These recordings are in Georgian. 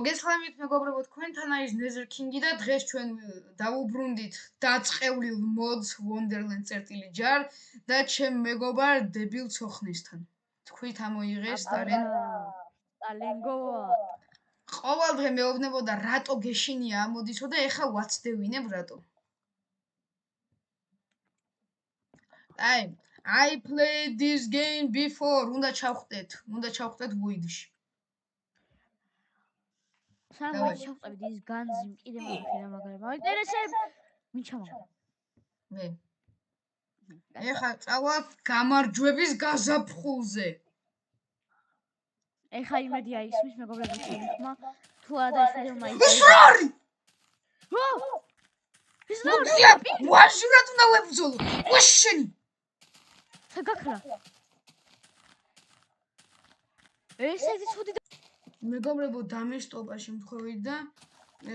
მოგესალმებით მეგობრებო, თქვენთან არის Nether King და დღეს ჩვენ დავუბრუნდით დაწყევლილ mods Wonderland-jar და ჩემ მეგობარ დებილ ცოხნისთან. თქვით ამოიღეს ტალენგო. ყოველ დღე მეუბნებოდა რატო გეშინია ამოდისო და ეხა ვაცდევინებ რატო. I played this game before. უნდა ჩავხტეთ void-ში. სანამ შევწევით ის განძი კიდე მაგარი მაინტერესებს ვინ ჩამოვა მე ეხა წავალ გამარჯვების გაზაფხულზე ეხა იმედია ისმის მეგობრებო შემიხმა თუ არა დაიშვიდე მაინც ის რა არის ის რა არის ვაჟურად უნდა ვებრძოლო ვაშენი საგაქრა ესეთი ცუდი მეგობრებო დამესტობა შემთხვევით და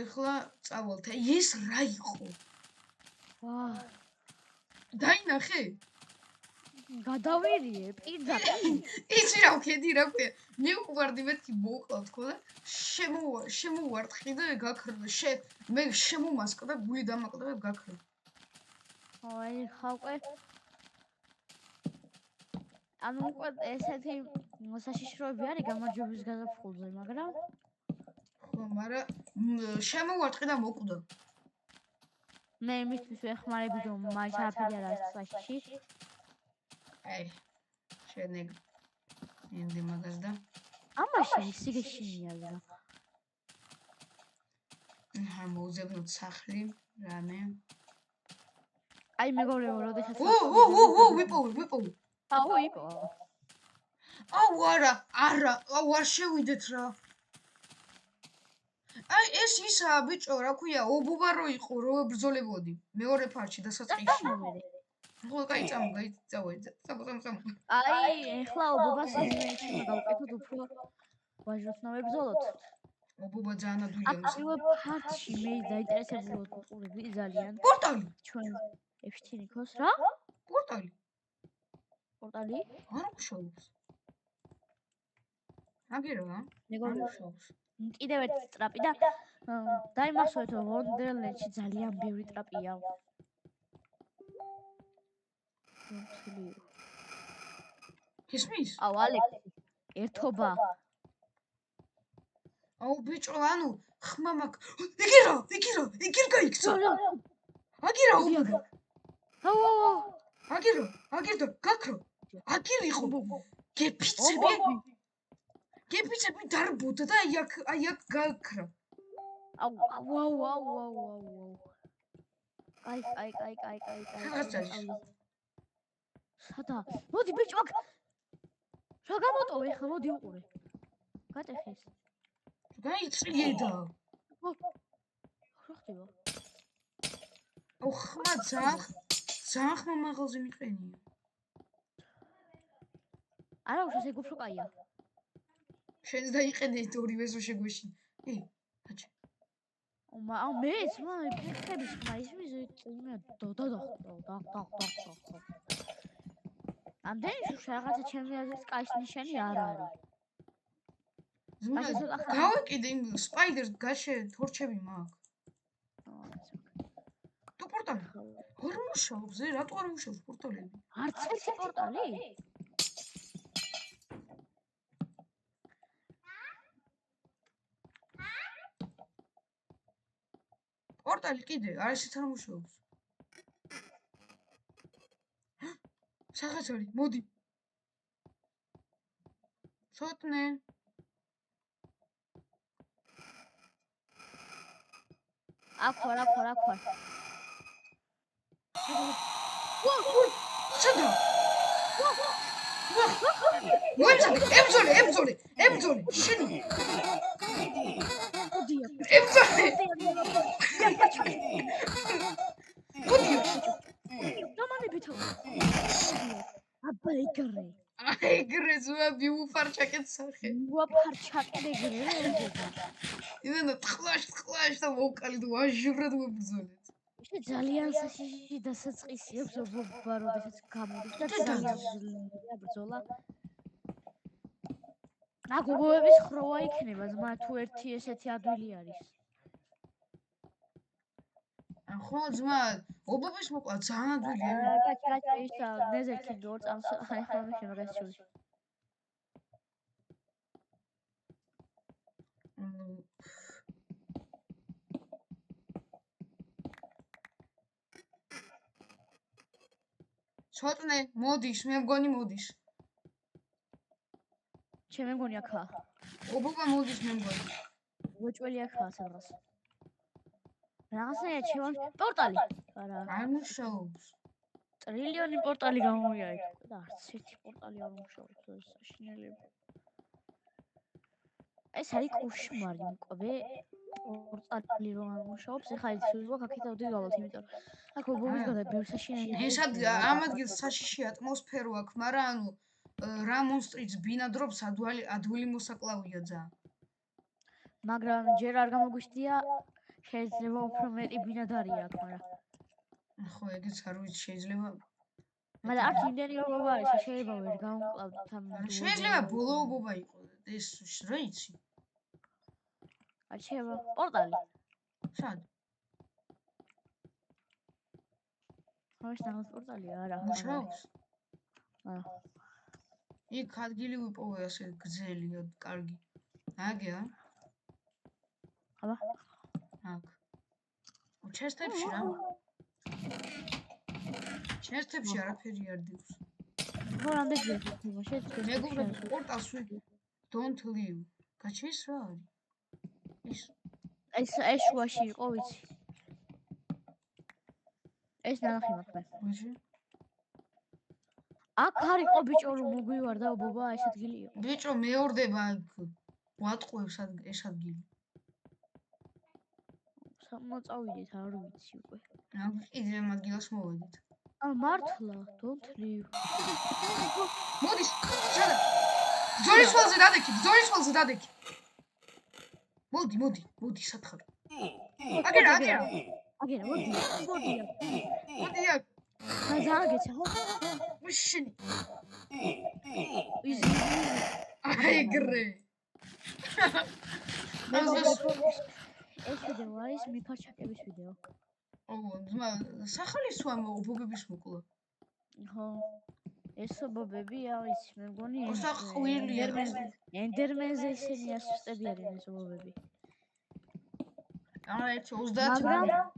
ეხლა წავალთ. ეს რა იყო? ვა დაინახე? გადავერიე პირდაპირ. იცი რა ვქედი რა ქვია? მე უყვარდი მეთქი მოვყავ თქო და შემოვარტყი და გაქრა. მე შემომასკდა გული დამაკლდა და გაქრა. აი ხავყე ანუ უკვე ესეთი საშიშროები არის გამარჯვების გაზაფხულზე, მაგრამ ხო, მაგრამ შემოვარტყი და მოკვდა. მე მისთვის ვეხმარები რომ მაინც არაფერი არ არის საშიში. აი, შენ ინდი მაგას და ამაში სიგეშინია რა. მოვზებნოთ სახლი, რამე. აი მეგობრებო, როდესაც ვიპოვე. აუ იპო. აუ არა, არ შევიდეთ რა. აი ეს ისა ბიჭო, რა ქვია, ობობა რო იყო, რო ბრძოლებოდი. მეორე ფარჩი დასაწყისში. ხო, კაი, წამო. აი, ეხლა ობობას იმეჩი გავუკეთოთ უფრო ვაჟროსნა ვებრძოლოთ. ობობა ძალიან ადვილია. აქტივო ფარტში მე დაინტერესებულად ვიყურები ძალიან. პორტალი. ჩვენ ეფშტინიქოს რა? პორტალი. პორტალი? არ მუშაობს. აგერა? მეგობრებო, კიდევ ერთი ტრაპი და დაიმახსოვრეთ რომ Wonderland-ში ძალიან ბევრი ტრაპია. ისმის? აუ ალექსი, ერთობა. აუ ბიჭო, ანუ ხმა მაგ. იგირ გაიქცა. აგირა უბა. აუ. აგირ და გაქრო. აგირ იყო. გეფიცები დარბუდა და აი აქ გაქრა. აუ. აი. სადა? მოდი ბიჭო, რა გამოტოვე ხა, მოდი უყურე. გატეხეს. გაიწრიედა. რა ხდება? აუ ხმა ძალიან ხმა მაღალზე მიყენია. არა, უშავს ეგ უფრო კაია. შენს დაიყენე ორივეს რო შეგვეშინ. აჩა. აუ მეც, ფეხების ხმა ისმის და. ამდენი რაღაცა ჩემი აზრით კაის ნიშანი არ არის. გავაკიდე იმ სპაიდერს გაშე თორჩები მაქვს. თუ პორტალი არ მუშაობს, რატო არ მუშაობს პორტალები? არც ერთი პორტალი? პორტალი კიდე არასდროს არ მუშაობს. სახაც არის, მოდი. ცოტნე. აქვა. სადა? ებრძოლე, შენი. ებრძოლე. დამანებითო. აბა ეგრე. ეგრე ზუა ბიუფარჩაკეთ სახე. ბიუფარჩაკეთ ეგრე. იდენა ტყლაშ და მოვკალით ვაჟურად ვებრძოლეთ. შე ძალიან საშიში დასაწყისი აქვს ობობა, როდესაც გამოდის და ძალიან ძლიერია ბრძოლა. ობობების ხროვა იქნება ძმა თუ ერთი ესეთი ადვილი არის. ხო ძმა, ობობის მოკლა ძალიან ადვილია. კაჭი ის ნეზერქინგი 2 წამს ახლა მიხე მაგას შევში. ცოტნე, მოდის, მე მგონი მოდის. ჩემი მგონი აქა. ობობა მოდის მე მგონი. მოჭველი აქა სადღაც. რაღაცაა ჩემ პორტალი. არა. არ მუშაობს. ტრილიონი პორტალი გამომიარეთ და არც ერთი პორტალი არ მუშაობს ეს საშინელება. ეს არის კოშმარი მკვე პორტალი რომ არ მუშაობს ეხლა ის ვიღო აქეთ ავდივართ იმიტომ აქ ობობის გადა ბევრ საშინელება. ეს ამ ადგილს საშიში ატმოსფერო აქვს, მაგრამ ანუ რა მონსტრიც ბინადრობს ადვილი მოსაკლავია ძალიან. მაგრამ ჯერ არ გამოგვიშდია შეიძლება უფრო მეტი ბინადარია აქ მაგრამ ხო ეგეც არ ვიცი შეიძლება მაგრამ აქ იმდენი ობობა არის შეიძლება ვერ გამოვკლავდეთ ამ შეიძლება ბოლო ობობა იყო ეს რა იცი არ შეიძლება პორტალი სად ხოშ პორტალი არა მუშაობს აა იქ ადგილი ვიპოვე ასე გრძელია კარგი აგია აბა აქ ჩესტებში რა ჩესტებში არაფერი არ დევს ხო რამდენი გიქნება შეიძლება მეგობრებო პორტალს don't leave გაჩის რა არის ეს შუაში იყო ვიცი ეს ნახე მაგ მაშინ აქ არისო ბიჭო რომ მოგვივარდა ობობა ეს ადგილი იყო ბიჭო მეორდება აქ ვატყუებს ეს ადგილი მოწავიდეთ არ ვიცი უკვე აქ კიდე ამ ადგილას მოვედით მართლა don't leave მოდის შადა ბრძოლის ველზე დადექი მოდი სათხარ აგერა მოდი აქ ზარგეცა ხო მაშინი ის აიგრე ეს ვიდეო არის მიფარჩაკების ვიდეო ძმა სახალისოა ობობების მოკლა ხო ეს ობობები არის მე მგონი ოსახვილია ენდერმენზე ისინი ასისტები არიან ეს ობობები არა 30 მაგრამ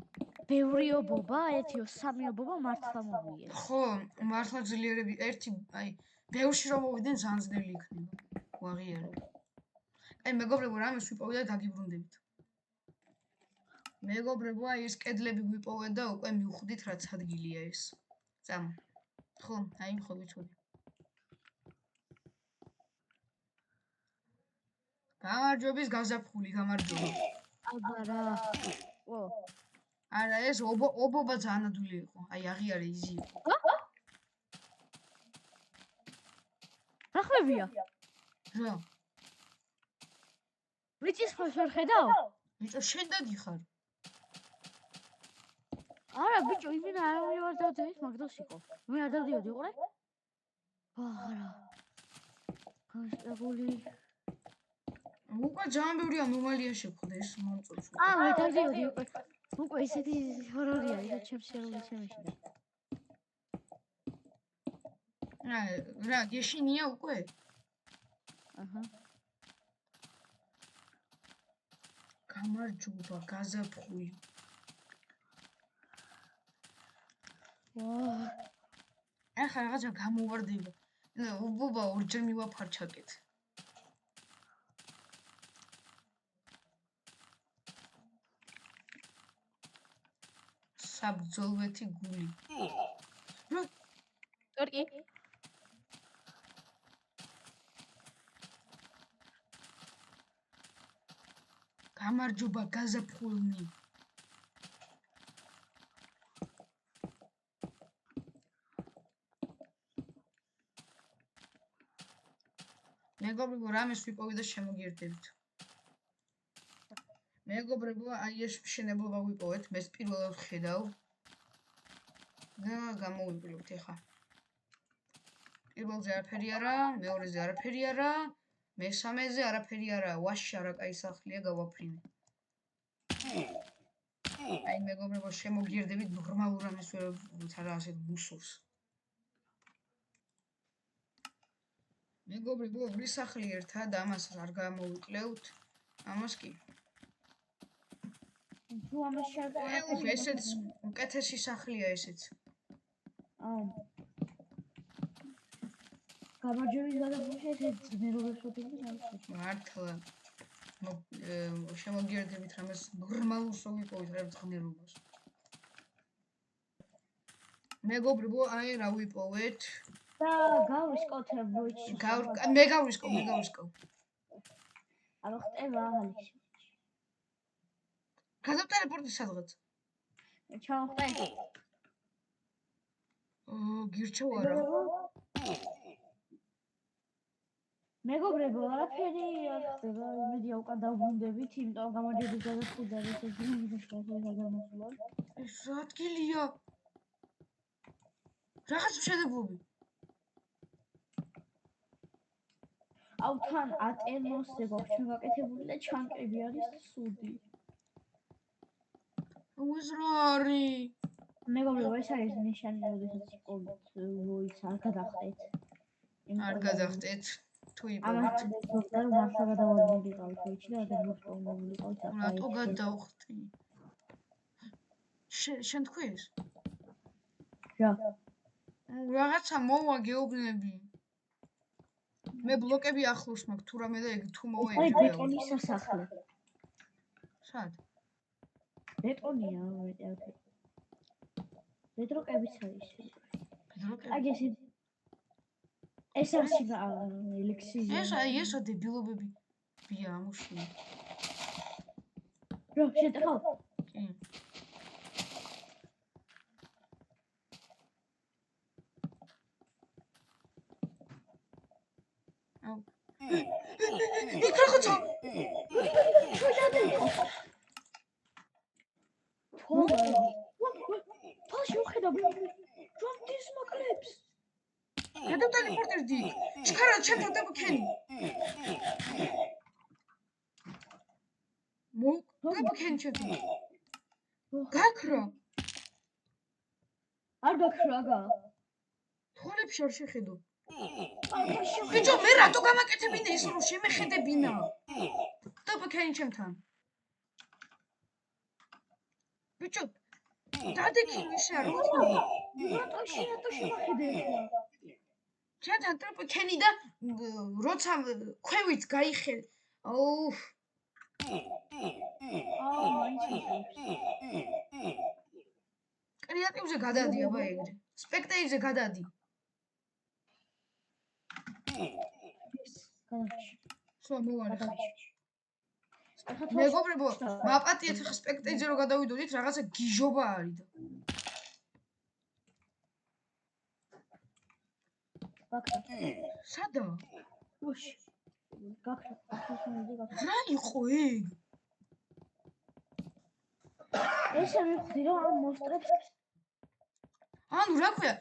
ბევრი ობობა 1-3 ობობა მართლა მოვიეს ხო მართლა ძლიერები ერთი აი ბევრში რომ მოვიდნენ ძალიან ძნელი იქნება ვაღიარებ აი მეგობრებო რამეს ვიპოვე და დაგიბრუნდებით მეგობრებო აი ეს კედლები ვიპოვე და უკვე მივხვდით რაც ადგილია ეს წამ ხო აი ხო ვიცოდი გამარჯვების გაზაფხული გამარჯობა აბა რა ო არა ეს ობობა ძალიან ადვილი იყო აი აღიარე იზი იყო რა ხვევია რა ვიცის ხო ვერ ხედავ ბიჭო შენ დადიხარ არა ბიჭო იმენა არ მივარდავდი ის მაგდოს იყო მე არ დავდიოდი უყურე არა გასაგული უკვე ძალიან ბევრი ანომალია შეხვდა ეს მომწონს მე დავდიოდი უკვე ისეთი ჰორორი არის და ჩემს შერულის შემეში და რა გეშინია უკვე აჰა გამარჯობა გაზაფხული ახლა რაღაცა გამოვარდება ობობა ორჯერ მივაფარჩაკეთ საბძოლვეთი გული ტორკი გამარჯობა გაზაფხულნი მეგობრებო რამეს ვიპოვე და შემოგიერთებით მეგობრებო აი ეს მშენებლობა ვიპოვეთ მე პირველად ვხედავ და გამოვივლოთ ეხა პირველზე არაფერი არა მეორეზე არაფერი არა მესამეზე არაფერი არაა, ვაში არა კაი სახლია გავაფრინე. აი მეგობრებო, შემოგიერთებით ნორმალურ ამას ვერ არა ასეთ მუსორს. მეგობრებო, ორი სახლი ერთად, ამას არ გამოვიკლევთ. ამას კი. თუ ამას შევაკეთებ, ესეც უკეთესი სახლია ესეც. გამარჯვების გადაგუშე ეს ძნელობას ვთქვი მართლა. შემოგიერთებით რამეს ნორმალურს ვიპოვეთ რა ძნელობას. მეგობრებო, აი რა ვიპოვეთ. და გავისკოთებ ვიჩი. მე გავისკო. აბა ხტება ახალი. გადავტელეპორტი სადღაც. ჩავხტე. გირჩევ არა. მეგობრებო, არაფერი არ ხდება, იმედია უკან დავბრუნდებით, იმიტომ გამარჯვების გადაწყვეტილება ეს ძნელია გადამოსულა. ეს რა ადგილია? რაღაც მშენებლობი. აუ თან ატემოსზე გვაქვს ჩვენ გაკეთებული და ჩანკები არის სუდი. ეს რა არის? მეგობრებო, ეს არის ნიშანი, როდესაც იპოვეთ ვოიც არ გადახტეთ. არ გადახტეთ. თუ იპოვეთ. ამას და რომ მართლა გადავარდნილიყავით, ვიცი და ადრე მოსწავლულიყავით ახლა. რატო გადავხტი? შენ თქვი ეს? რა? რაღაცა მოვა გეუბნები. მე ბლოკები ახლოს მაქვს, თუ რამე და ეგ თუ მოვა ეს ბეტონის სასახლე. სად? ბეტონია, მეტი. ბეტროკებიც არის. ბეტროკები? აი ეს არის ელექსიზი. ესა დებილობები ბია ამოშია. რო შეტეხავ? კი. იქ რაღაცა. ფაში უხედავ. ჯონდის მაკრებს. გადავტელეპორტირდი. ჩქარა ჩემთან დაბქენი. დაბქენი ჩემთან. გაქრა. არ გაქრა აგა. თვალებში არ შეხედო. ბიჭო, მე რატო გამაკეთებინე ის რომ შემეხედებინა? დაბქენი ჩემთან. ბიჭო, დადექი ისე არ ვთქვი. რატო შემახედე ახლა? ჩემთან დაბქენი და როცა ქვევით გაიხე. აუ. მაინც მიყავს. კრეატივზე გადადი აბა ეგრე. სპექტეიზე გადადი. სულ მოვარ ხა. მეგობრებო, მაპატიეთ ხა სპექტეიზე რო გადავიდოდით, რაღაცა გიჟობა არის და. გაქრა. სადა? უშ. გაქრა. რა იყო ეგ? ესე მივხვდი რომ ამ მოსტრებს ანუ რა ქვია,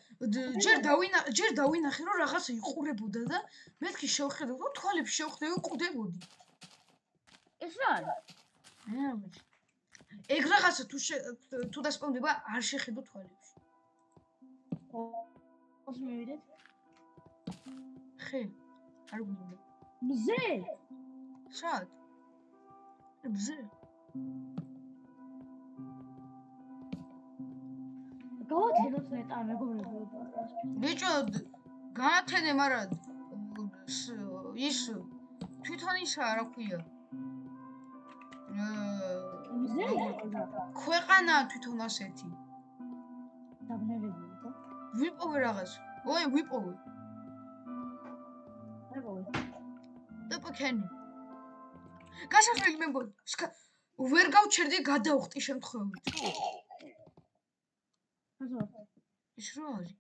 ჯერ დავინახე რომ რაღაცა იყურებოდა და მეთქი შევხედე და თვალებს შევხედე უყდებოდი. ეს რა არის? ეგ რაღაცა თუ დასპონდება არ შეხედო თვალებში. ოს მივიდეთ? ხე, არ გვინდა. მზე? სად? მზე? გავათენოთ ნეტა მეგობრებო. ბიჭო, გაათენე, მაგრამ ის თვითონ ისა რა ქვია. მზე? ქვეყანა თვითონ ასეთი. დაბნელებული ხო? ვიპოვე რაღაც. ой, ვიპოვე. დაბქენი. გასაშველი მე მგონი, ვერ გავჩერდი გადავხტი შემთხვევით. ის რა არის?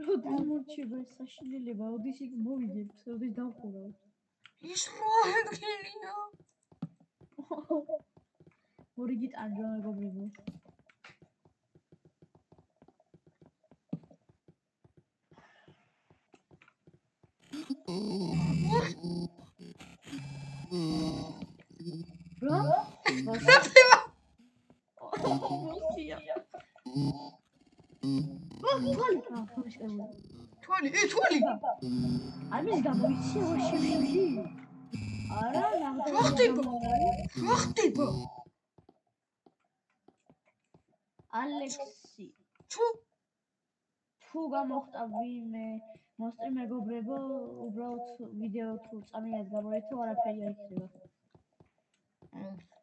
როდის მოჩება ეს საშინელება, როდის იქ მოვიდეთ, როდის დავხურავთ. ის რა ადგილია? მორიგი ტანჯვა მეგობრებო. რა? რაფევა? თვალი, თვალი. ამის გამოიცი ვაშევში. არა, რა ხდება? რა ხდება? ალექსი. თუ გამოხდა ვინმე მოსტრი მეგობრებო, უბრალოდ ვიდეო თუ წამიათ გამოიწო, არაფერი არ იქნება.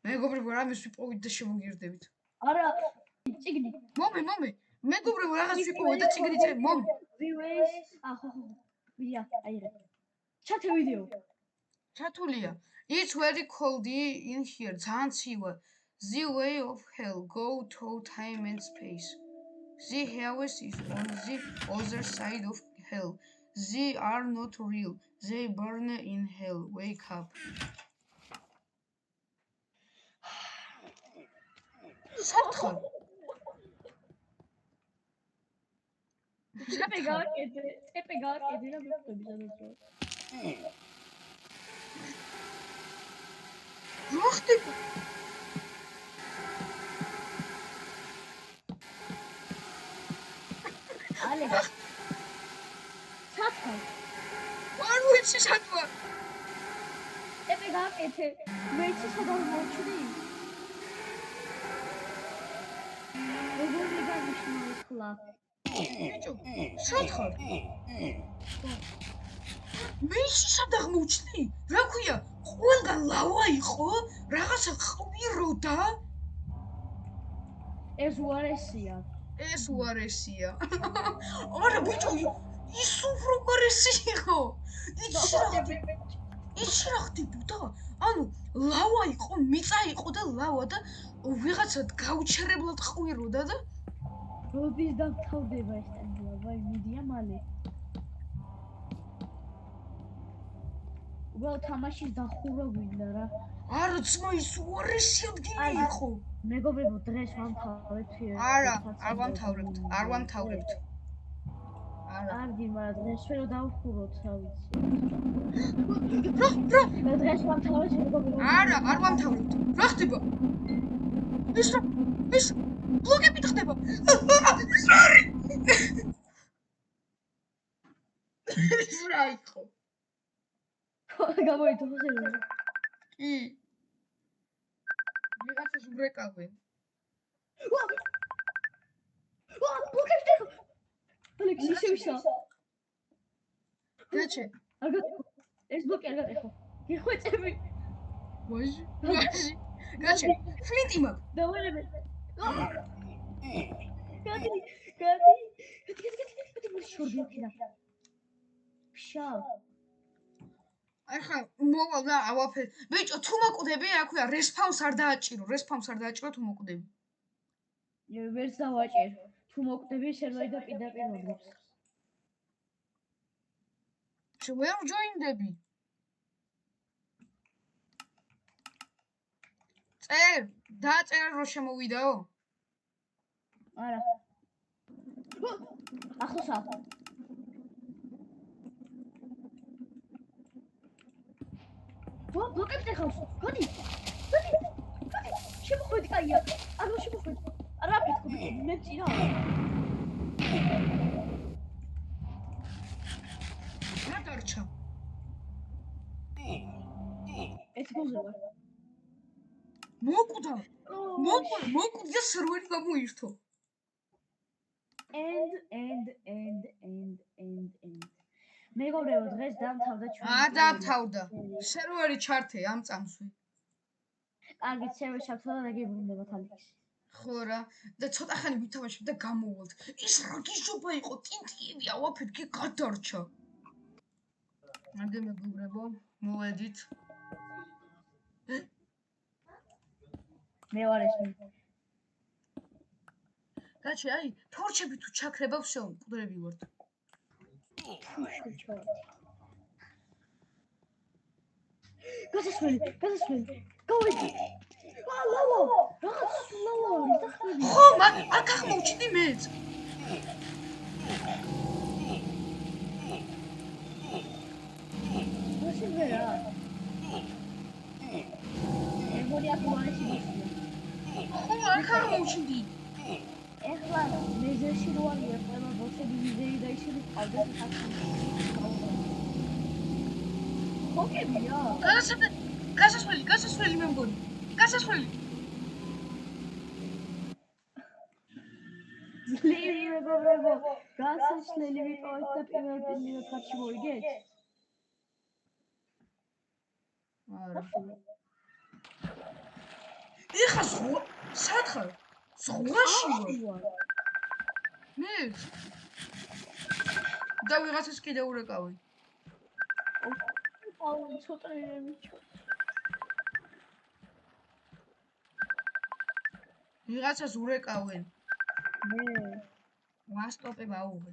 მეგობრებო, რამეს ვიპოვით და შემოგირდებით. არა, წიგნი. მომე. მეგობრებო, რაღაც ვიპოვეთ და წიგნი წე, მომე. ვიუეს, ხო. ვია, აიღე. ჩათე ვიდეო. ჩათულია. It's very cold in here. ძალიან ცივა. The way of hell go to time and space. The hell is on the other side of hell. They are not real. They burn in hell. Wake up. სათხარ. წეპე გააკეთე რა მეუბნები სადაც რა. რა ხდება? ალექს. სათხარ. არ ვიცი სად ვარ. წეპე გააკეთე. მე იცი სადაც მოჩვი. როგორი განიშნული ხლა. ბიჭო, სათხარ. მე სად აღმოჩნდი? რა ქვია? ყველგან ლავა იყო? რაღაცა ყვიროდა? ეს უარესია. არა ბიჭო, ის უბრალესი იყო. ის რა ხდებოდა? ანუ ლავა იყო, მიწა იყო და ლავა და ვიღაცა გაუჩერებლად ყვიროდა და როდის დავთავდება ეს ტემპლა? ვაი, მიდია მალე. უბრალოდ თამაშის დახურვა გვინდა რა. არა, ძმა, ის უარესი ადგილი იყო. მეგობრებო, დღეს ვამთავრებთ. არა, არ ვამთავრებთ. კარგი, მაგრამ დღეს ვერ დავხუროთ, რა ვიცი. რა? დღეს ვამთავრებთ მეგობრებო. არა, არ ვამთავრებთ. რა ხდება? ეს ბლოგები ხდება. ეს რა იყო? გამოიწო ხელი. კი. ვიღაცას უბრეკავენ. ბლოკები დეხო. ალექსი შევისა. გაჩე. ეს ბლოკი არ გატეხო. გიხვეწები. ვაჟი. გაჩე. ფლინტი მაგ. დავარებ. გადი. შორდი აქედან. ფშალ. ახლა მოვალ და ავაფერ. ბიჭო, თუ მოკვდები, რა ქვია, რესპაუნს არ დააჭირო თუ მოკვდები. ვერც დავაჭერ. თუ მოკვდები, სერვერი და პირდაპირ მოგვიებს. ვერ ჯოინდები. დაწერა რომ შემოვიდაო? არა. ახლოსა. ბლოკებს ეხავს. გოდი. შემოხვედი კაია. არ შემოხვედი. არა ფეთქობი. მე წირა. რა დარჩა? ეს გოზება. მოკვდა სერვერი გამოირთო. And. მეგობრებო, დღეს დამთავრდა ჩვენ. დამთავრდა. სერვერი ჩართე ამ წამსვე. კარგი, სერვერი ჩართო და გებრუნდებათ ალექსი. ხო რა, და ცოტა ხანი ვითამაშებ და გამოვალთ. ის რა გიჟობა იყო, ტინტიები ავაფეთ კი გადარჩა. აგე მეგობრებო, მოვედით. მე ვარ ეს. გაჩი, აი, თორჩები თუ ჩაქრება, всё, მკვდრები ვართ. გასასვლელი. გავიდი. ლავა. რაღაც ლავა არის და ხმები. ხო, აქ აღმოჩნდი მეც. სიმღერა. მეგონი აქ უარესი მოსია. ხო, აქ არ მოვჩნდი. ეხლა მეზერში რო არის ყველა ბოსები ვიზერი და ისინი ყავდეს ხარ. ხოკებია. გასასვლელი მე მგონი. გასასვლელი. ძლივი მეგობრებო, გასასვლელი ვიყავით და პირველ ხათში მოიგეთ? არა. ეხა სად ხარ? ზღვაში ვარ. მე და ვიღაცას კიდე ურეკავი. აუ, ცოტა იმიჩო. ვიღაცას ურეკავენ. მე ვასტოპებ აუღე.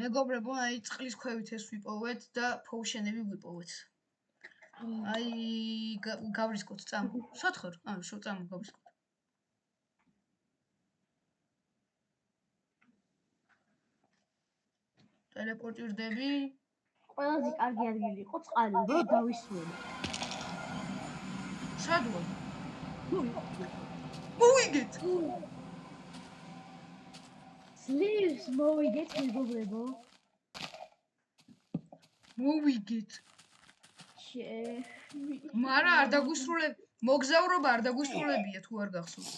მეგობრებო, აი წყლის ქვევით ეს ვიპოვეთ და ფოუშენები ვიპოვეთ. აი გავრისკოთ წამ. შოთხარ? შო წამ გავრისკოთ. ტელეპორტირდები. ყველაზე კარგი ადგილი იყო წყალი, რო დავისვენე. სად ვარ? მოვიგეთ. ძლივს მოვიგეთ მეგობრებო. მოვიგეთ. მარა არ დაგვისრულებ. მოგზაურობა არ დაგვისრულებია თუ არ გახსოვს.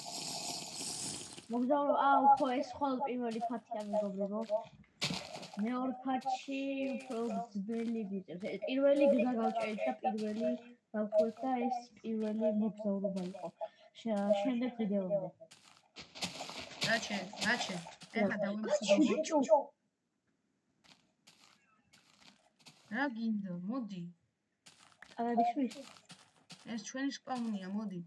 მოგზაურობა, ხო ეს ხოლმე პირველი ფათია მეგობრებო. მეორე ფათში უფრო ძველი ვიწევს. პირველი გზა გავჭერეთ და პირველი გავხვეთ და ეს პირველი მოგზაურობა იყო. შემდეგ ვიდეომდე. რაჩე. ეხლა დავიმშვიდობო. რა გინდა? მოდი. აღნიშნვის. ეს ჩვენი სპაუნია, მოდი.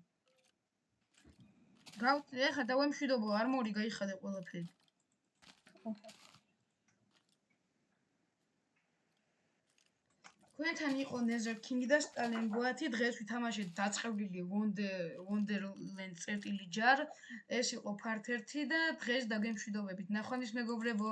ეხლა დავიმშვიდობო, არმორი გაიხადე ყველაფერი. თქვენთან იყო Nether King და Stalenboati. დღეს ვითამაშეთ დაწყევლილი Wonderland წერტილი ჯარ. ეს იყო part 1 და დღეს დაგემშვიდობებით. ნახვამდის მეგობრებო.